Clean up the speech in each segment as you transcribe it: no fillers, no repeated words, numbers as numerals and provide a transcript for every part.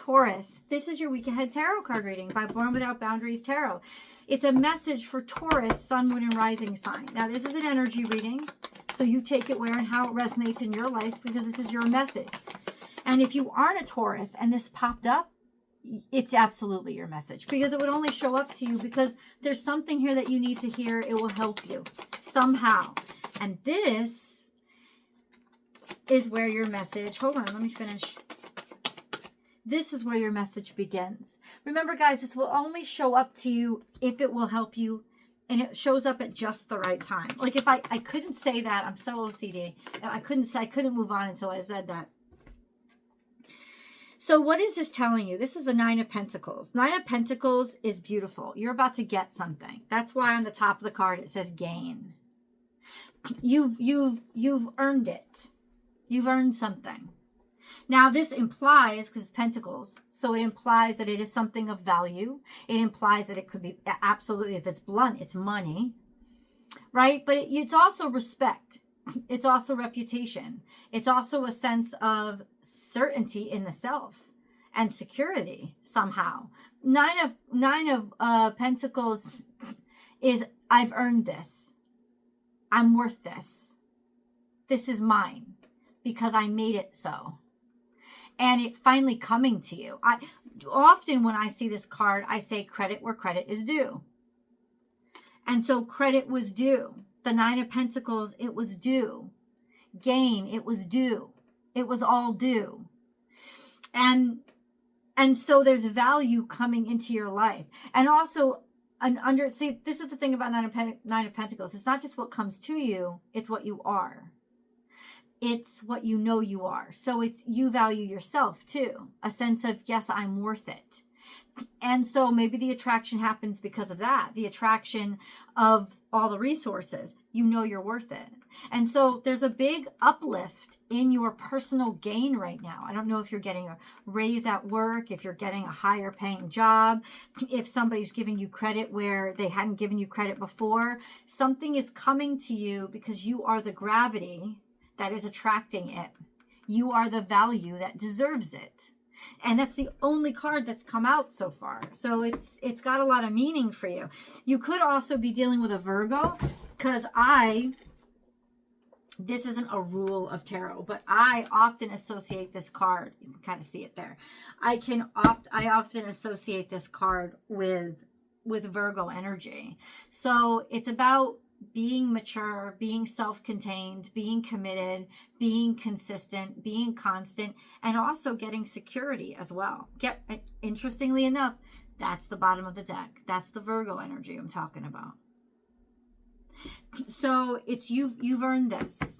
Taurus, this is your week ahead tarot card reading by Born Without Boundaries Tarot. It's a message for Taurus, sun, moon, and rising sign. Now, this is an energy reading, so you take it where and how it resonates in your life, because this is your message. And if you aren't a Taurus and this popped up, it's absolutely your message, because it would only show up to you because there's something here that you need to hear. It will help you somehow. And this is where your message, hold on, let me finish. This is where your message begins. Remember, guys, this will only show up to you if it will help you, and it shows up at just the right time. Like if I couldn't say that, I'm so OCD. I couldn't move on until I said that. So what is this telling you? This is the Nine of Pentacles. Nine of Pentacles is beautiful. You're about to get something. That's why on the top of the card it says gain. You've earned it. You've earned something. Now this implies, because it's Pentacles, so it implies that it is something of value. It implies that it could be, absolutely, if it's blunt, it's money, right? But it's also respect. It's also reputation. It's also a sense of certainty in the self and security somehow. Nine of Pentacles is, I've earned this. I'm worth this. This is mine because I made it so. And it finally coming to you. Often when I see this card, I say credit where credit is due. And so credit was due. The Nine of Pentacles, it was due. Gain, it was due. It was all due. And so there's value coming into your life. And also, see, this is the thing about Nine of Pentacles. It's not just what comes to you, it's what you are. It's what you know you are. So it's, you value yourself too. A sense of, yes, I'm worth it. And so maybe the attraction happens because of that. The attraction of all the resources. You know you're worth it. And so there's a big uplift in your personal gain right now. I don't know if you're getting a raise at work, if you're getting a higher paying job, if somebody's giving you credit where they hadn't given you credit before. Something is coming to you because you are the gravity that is attracting it. You are the value that deserves it. And that's the only card that's come out so far. So it's got a lot of meaning for you. You could also be dealing with a Virgo, because this isn't a rule of tarot, but I often associate this card. You can kind of see it there. I often associate this card with Virgo energy. So it's about being mature, being self-contained, being committed, being consistent, being constant, and also getting security as well. Interestingly enough, that's the bottom of the deck. That's the Virgo energy I'm talking about. So it's you've earned this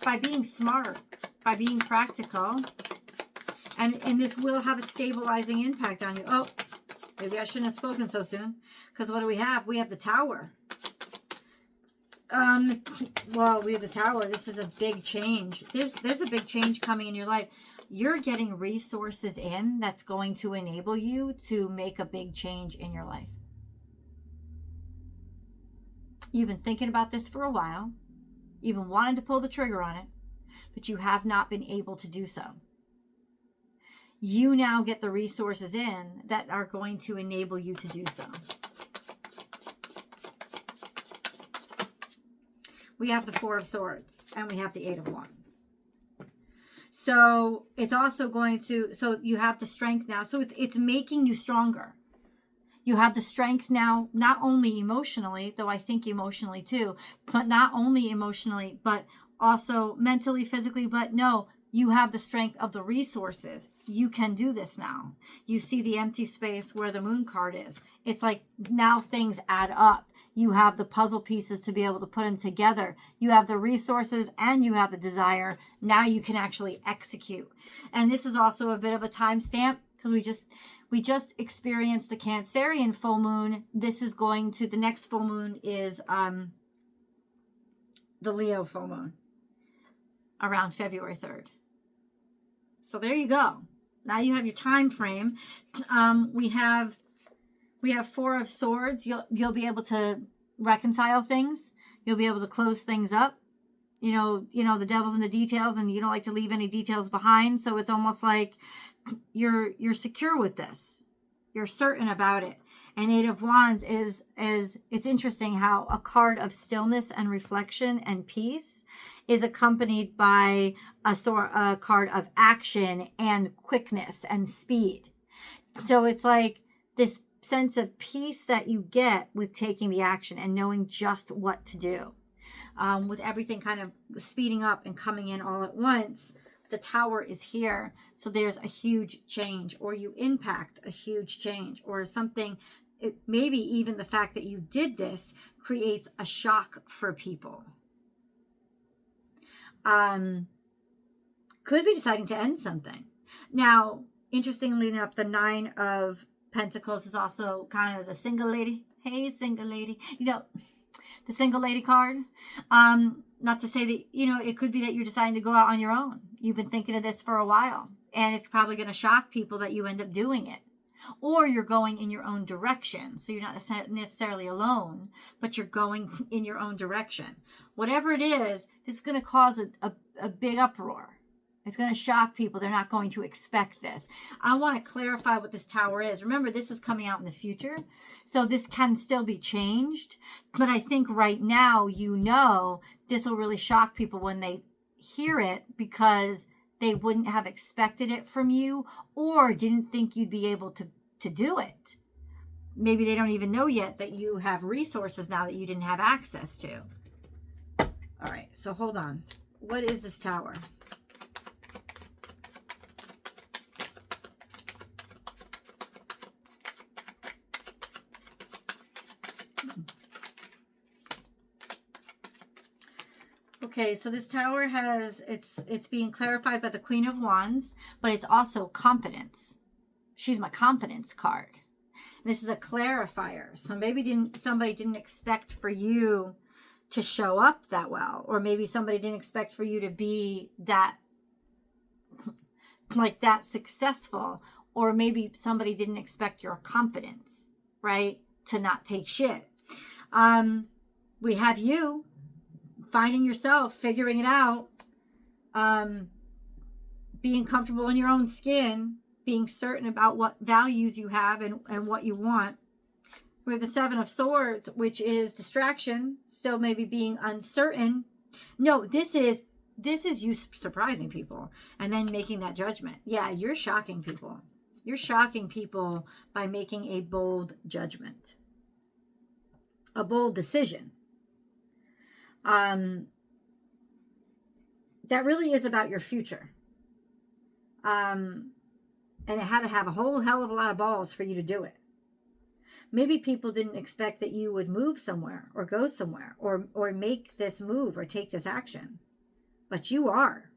by being smart, by being practical, and this will have a stabilizing impact on you. Oh, maybe I shouldn't have spoken so soon, because what do we have? We have the Tower. Well, we have the Tower. This is a big change. There's a big change coming in your life. You're getting resources in that's going to enable you to make a big change in your life. You've been thinking about this for a while. You've been wanting to pull the trigger on it, but you have not been able to do so. You now get the resources in that are going to enable you to do so. We have the Four of Swords and we have the Eight of Wands. So it's also going to, so you have the strength now. So it's making you stronger. You have the strength now, not only emotionally, though I think emotionally too, but not only emotionally, but also mentally, physically, but no, you have the strength of the resources. You can do this now. You see the empty space where the Moon card is. It's like now things add up. You have the puzzle pieces to be able to put them together. You have the resources and you have the desire. Now you can actually execute. And this is also a bit of a timestamp, because we just experienced the Cancerian full moon. This is going to, the next full moon is the Leo full moon around February 3rd. So there you go. Now you have your time frame. We have Four of Swords. You'll be able to reconcile things. You'll be able to close things up. the devil's in the details, and you don't like to leave any details behind. So it's almost like you're secure with this. You're certain about it. And Eight of Wands is it's interesting how a card of stillness and reflection and peace is accompanied by a card of action and quickness and speed. So it's like this sense of peace that you get with taking the action and knowing just what to do. With everything kind of speeding up and coming in all at once, the Tower is here. So there's a huge change, or you impact a huge change, or something. Maybe even the fact that you did this creates a shock for people. Could be deciding to end something. Now, interestingly enough, the Nine of Pentacles is also kind of the single lady. Hey, single lady. The single lady card. Not to say that, it could be that you're deciding to go out on your own. You've been thinking of this for a while, and it's probably going to shock people that you end up doing it. Or you're going in your own direction. So you're not necessarily alone, but you're going in your own direction. Whatever it is, this is going to cause a big uproar. It's going to shock people. They're not going to expect this. I want to clarify what this Tower is. Remember, this is coming out in the future. So this can still be changed. But I think right now, this will really shock people when they hear it, because they wouldn't have expected it from you, or didn't think you'd be able to do it. Maybe they don't even know yet that you have resources now that you didn't have access to. All right, so hold on. What is this Tower? Okay, so this Tower it's being clarified by the Queen of Wands, but it's also confidence. She's my confidence card. And this is a clarifier. So maybe somebody didn't expect for you to show up that well, or maybe somebody didn't expect for you to be that successful, or maybe somebody didn't expect your confidence, right? To not take shit. We have you finding yourself, figuring it out, being comfortable in your own skin, being certain about what values you have and what you want. With the Seven of Swords, which is distraction, still maybe being uncertain. No, this is you surprising people and then making that judgment. Yeah, you're shocking people. You're shocking people by making a bold judgment, a bold decision. That really is about your future. And it had to have a whole hell of a lot of balls for you to do it. Maybe people didn't expect that you would move somewhere or go somewhere or make this move or take this action, but you are.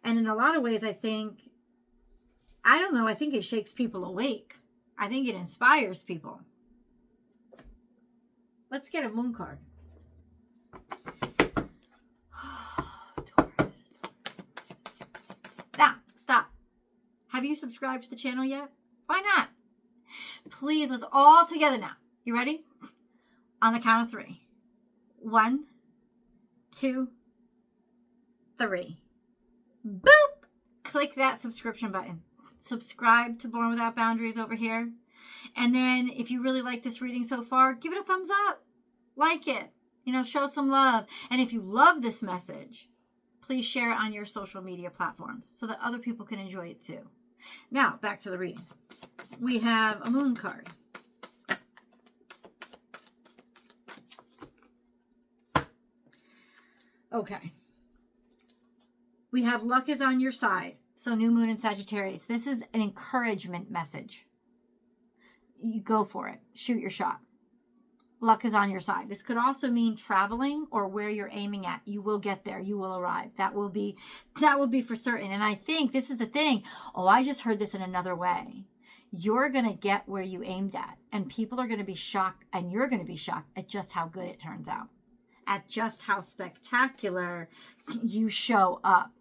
And in a lot of ways, I think it shakes people awake. I think it inspires people. Let's get a moon card. Taurus. Now, stop. Have you subscribed to the channel yet? Why not? Please, let's all together now. You ready? On the count of 3. 1, 2, 3. Boop! Click that subscription button. Subscribe to Born Without Boundaries over here. And then if you really like this reading so far, give it a thumbs up. Like it. Show some love. And if you love this message, please share it on your social media platforms so that other people can enjoy it too. Now, back to the reading. We have a moon card. Okay. We have luck is on your side. So new moon in Sagittarius. This is an encouragement message. You go for it. Shoot your shot. Luck is on your side. This could also mean traveling or where you're aiming at. You will get there. You will arrive. That will be for certain. And I think this is the thing. Oh, I just heard this in another way. You're going to get where you aimed at. And people are going to be shocked. And you're going to be shocked at just how good it turns out. At just how spectacular you show up.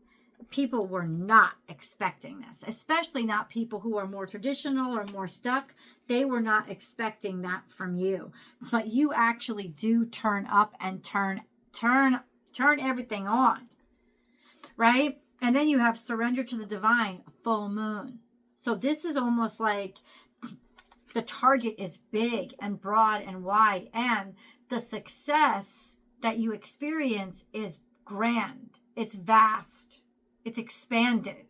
People were not expecting this, especially not people who are more traditional or more stuck. They were not expecting that from you. But you actually do turn up and turn Turn everything on, right? And then you have surrender to the divine, full moon. So this is almost like the target is big and broad and wide, and the success that you experience is grand. It's vast. It's expanded.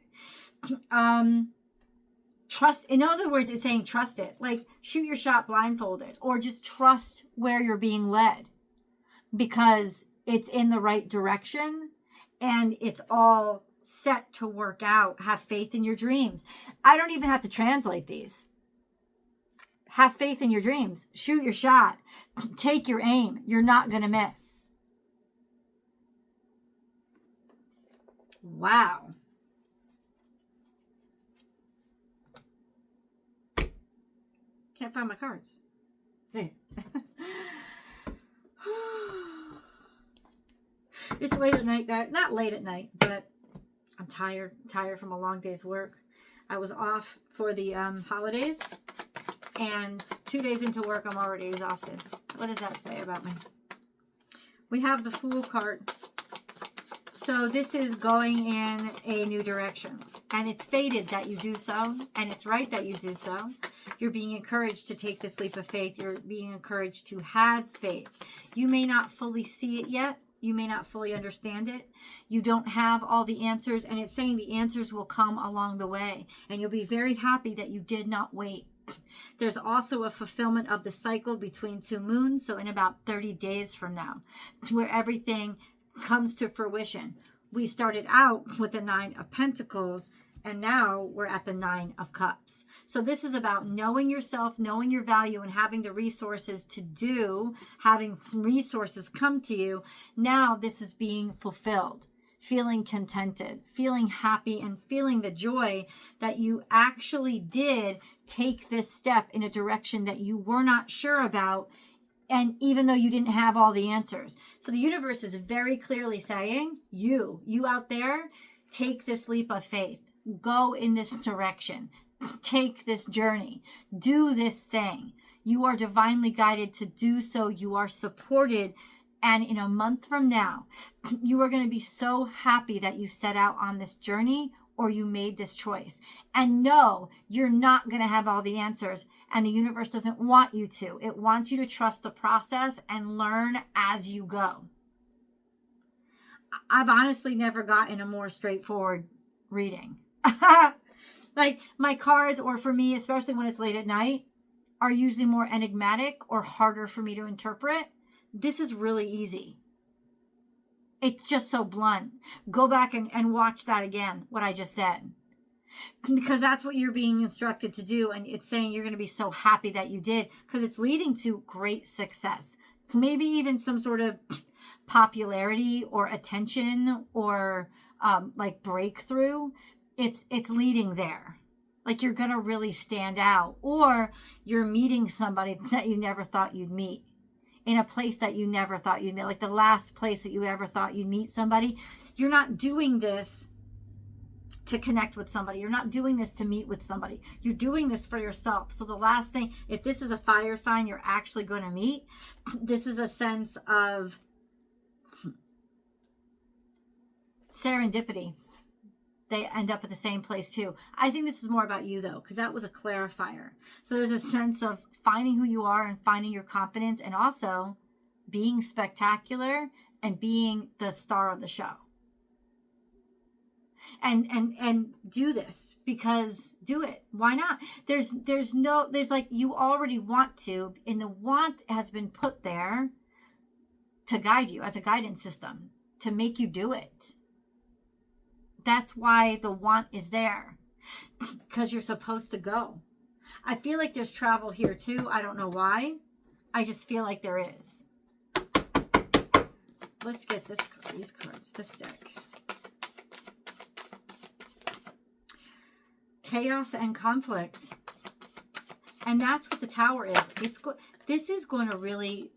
Trust, in other words, it's saying trust it. Like, shoot your shot blindfolded, or just trust where you're being led, because it's in the right direction and it's all set to work out. Have faith in your dreams. I don't even have to translate these. Have faith in your dreams. Shoot your shot. Take your aim. You're not going to miss. Wow. Can't find my cards. Hey. It's late at night, guys. Not late at night, but I'm tired. Tired from a long day's work. I was off for the holidays, and 2 days into work, I'm already exhausted. What does that say about me? We have the Fool card. So this is going in a new direction, and it's fated that you do so, and it's right that you do so. You're being encouraged to take this leap of faith. You're being encouraged to have faith. You may not fully see it yet. You may not fully understand it. You don't have all the answers, and it's saying the answers will come along the way, and you'll be very happy that you did not wait. There's also a fulfillment of the cycle between two moons, so in about 30 days from now, where everything comes to fruition. We started out with the 9 of Pentacles, and now we're at the 9 of Cups. So this is about knowing yourself, knowing your value, and having the resources to do, having resources come to you. Now this is being fulfilled, feeling contented, feeling happy, and feeling the joy that you actually did take this step in a direction that you were not sure about, and even though you didn't have all the answers. So the universe is very clearly saying, you out there, take this leap of faith. Go in this direction. Take this journey. Do this thing. You are divinely guided to do so. You are supported. And in a month from now, you are going to be so happy that you set out on this journey, or you made this choice. And no, you're not going to have all the answers. And the universe doesn't want you to. It wants you to trust the process and learn as you go. I've honestly never gotten a more straightforward reading. Like, my cards, or for me, especially when it's late at night, are usually more enigmatic or harder for me to interpret. This is really easy. It's just so blunt. Go back and watch that again, what I just said. Because that's what you're being instructed to do. And it's saying you're going to be so happy that you did, because it's leading to great success. Maybe even some sort of popularity or attention or like breakthrough. It's leading there. Like, you're going to really stand out, or you're meeting somebody that you never thought you'd meet in a place that you never thought you'd meet. Like the last place that you ever thought you'd meet somebody. You're not doing this to connect with somebody. You're not doing this to meet with somebody. You're doing this for yourself. So the last thing, if this is a fire sign you're actually going to meet, this is a sense of serendipity. They end up at the same place too. I think this is more about you though, because that was a clarifier. So there's a sense of finding who you are and finding your confidence, and also being spectacular and being the star of the show. And do this, because do it. Why not? There's like, you already want to, and the want has been put there to guide you as a guidance system, to make you do it. That's why the want is there, because you're supposed to go. I feel like there's travel here too. I don't know why. I just feel like there is. Let's get these cards, this deck. Chaos and conflict. And that's what the Tower is. This is going to really,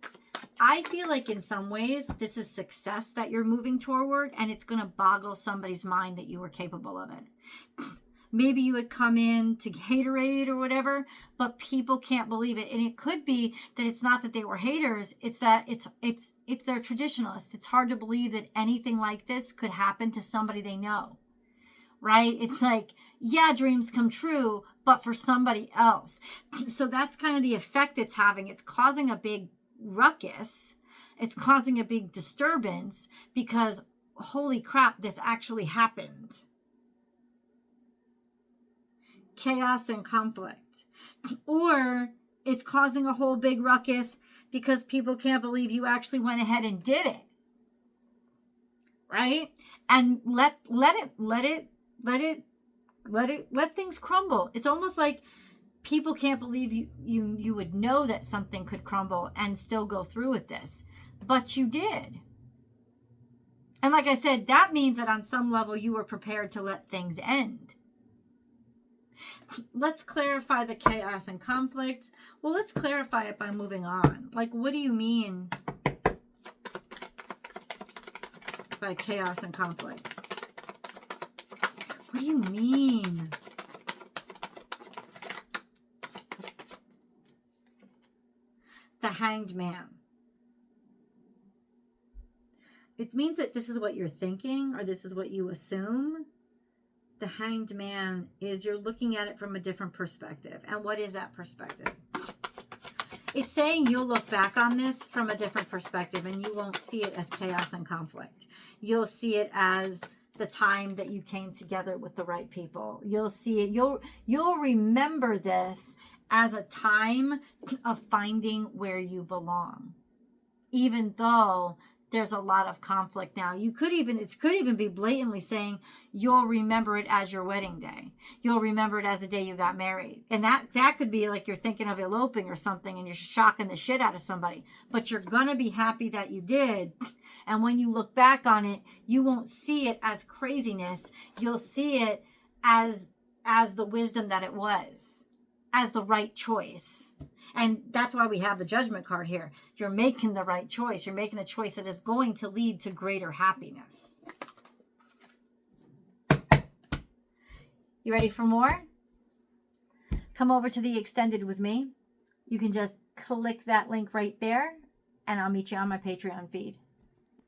I feel like in some ways, this is success that you're moving toward, and it's going to boggle somebody's mind that you were capable of it. maybe you had come in to haterade or whatever, but people can't believe it. And it could be that it's not that they were haters, it's that it's their traditionalists. It's hard to believe that anything like this could happen to somebody they know. Right? It's like, yeah, dreams come true, but for somebody else. So that's kind of the effect it's having. It's causing a big ruckus. It's causing a big disturbance because, holy crap, this actually happened. Chaos and conflict. Or it's causing a whole big ruckus because people can't believe you actually went ahead and did it. Right? And let things crumble. It's almost like people can't believe you would know that something could crumble and still go through with this, but you did. And like I said, that means that on some level you were prepared to let things end. Let's clarify the chaos and conflict. Well, let's clarify it by moving on. Like, what do you mean by chaos and conflict? What do you mean? The Hanged Man. It means that this is what you're thinking, or this is what you assume. The Hanged Man is you're looking at it from a different perspective. And what is that perspective? It's saying you'll look back on this from a different perspective and you won't see it as chaos and conflict. You'll see it as the time that you came together with the right people. You'll see it. You'll remember this as a time of finding where you belong, even though there's a lot of conflict now. It could even be blatantly saying you'll remember it as your wedding day. You'll remember it as the day you got married. And that could be like you're thinking of eloping or something and you're shocking the shit out of somebody. But you're going to be happy that you did. And when you look back on it, you won't see it as craziness. You'll see it as the wisdom that it was, as the right choice. And that's why we have the Judgment card here. You're making the right choice. You're making a choice that is going to lead to greater happiness. You ready for more? Come over to the extended with me. You can just click that link right there, and I'll meet you on my Patreon feed.